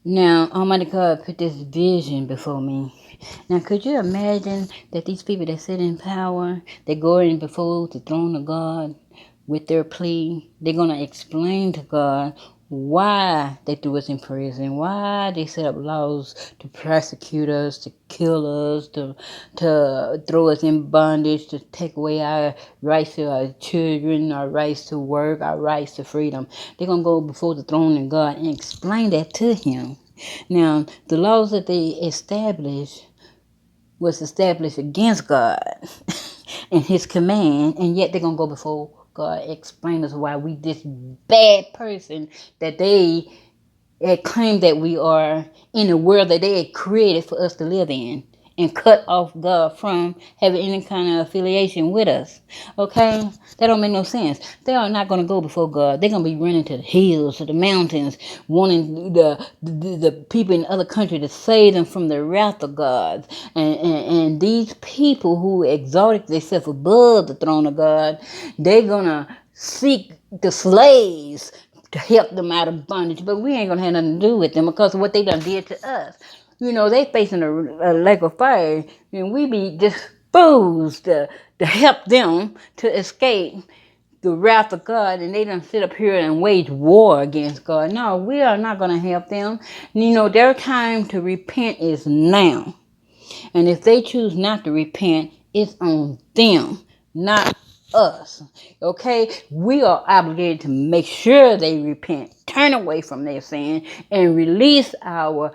Now, Almighty God put this vision before me. Now, could you imagine that these people that sit in power, they go in before the throne of God with their plea, they're going to explain to God why they threw us in prison, why they set up laws to persecute us, to kill us, to throw us in bondage, to take away our rights to our children, our rights to work, our rights to freedom. They're going to go before the throne of God and explain that to him. Now, the laws that they established was established against God and his command, and yet they're going to go before God, explain us why we this bad person that they had claimed that we are in the world that they had created for us to live in, and cut off God from having any kind of affiliation with us. Okay? That don't make no sense. They are not going to go before God. They're going to be running to the hills, to the mountains, wanting the people in other countries to save them from the wrath of God. And these people who exalted themselves above the throne of God, they're going to seek the slaves to help them out of bondage, but we ain't gonna have nothing to do with them because of what they done did to us. You know, they facing a lake of fire, and we be disposed to help them to escape the wrath of God, and they done sit up here and wage war against God. No, we are not gonna help them. You know, their time to repent is now. And if they choose not to repent, it's on them, not us. Okay? We are obligated to make sure they repent, turn away from their sin, and release those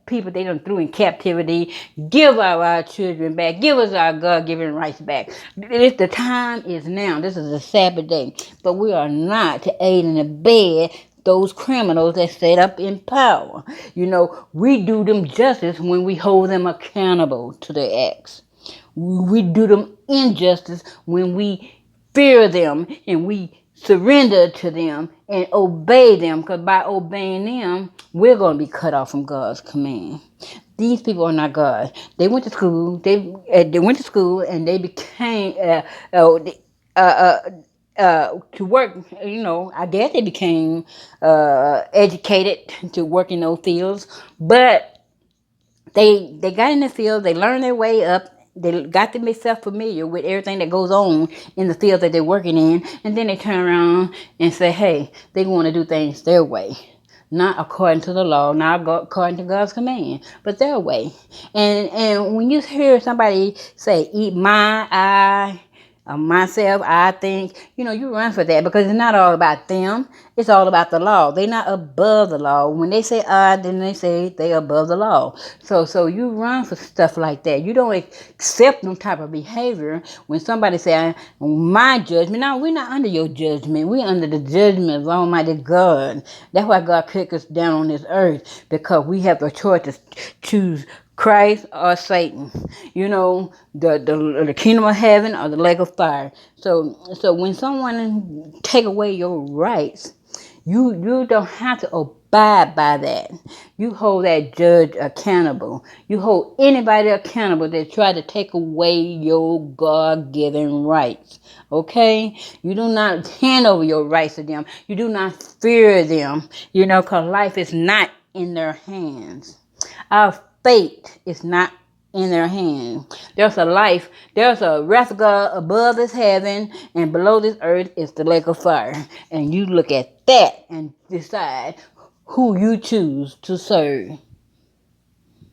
people they done threw in captivity. Give our children back. Give us our God-given rights back. The time is now. This is a Sabbath day. But we are not to aid and abet those criminals that set up in power. You know, we do them justice when we hold them accountable to their acts. We do them injustice when we fear them and we surrender to them and obey them, because by obeying them, we're going to be cut off from God's command. These people are not God. They went to school. They went to school and they became to work. You know, I guess they became educated to work in those fields, but they got in the field, they learned their way up, they got themselves familiar with everything that goes on in the field that they're working in, and then they turn around and say, hey, they want to do things their way. Not according to the law, not according to God's command, but their way. And when you hear somebody say, eat my eye, myself, I think, you know, you run for that because it's not all about them. It's all about the law. They're not above the law. When they say I, then they say they above the law. So you run for stuff like that. You don't accept them type of behavior when somebody say my judgment. No, we're not under your judgment. We're under the judgment of Almighty God. That's why God kicked us down on this earth, because we have the choice to choose Christ or Satan. You know, the kingdom of heaven or the lake of fire. So when someone take away your rights, you don't have to abide by that. You hold that judge accountable. You hold anybody accountable that try to take away your God-given rights. Okay? You do not hand over your rights to them. You do not fear them. You know, because life is not in their hands. Our fate is not in their hand. There's a wrath of God above this heaven, and below this earth is the lake of fire. And you look at that and decide who you choose to serve.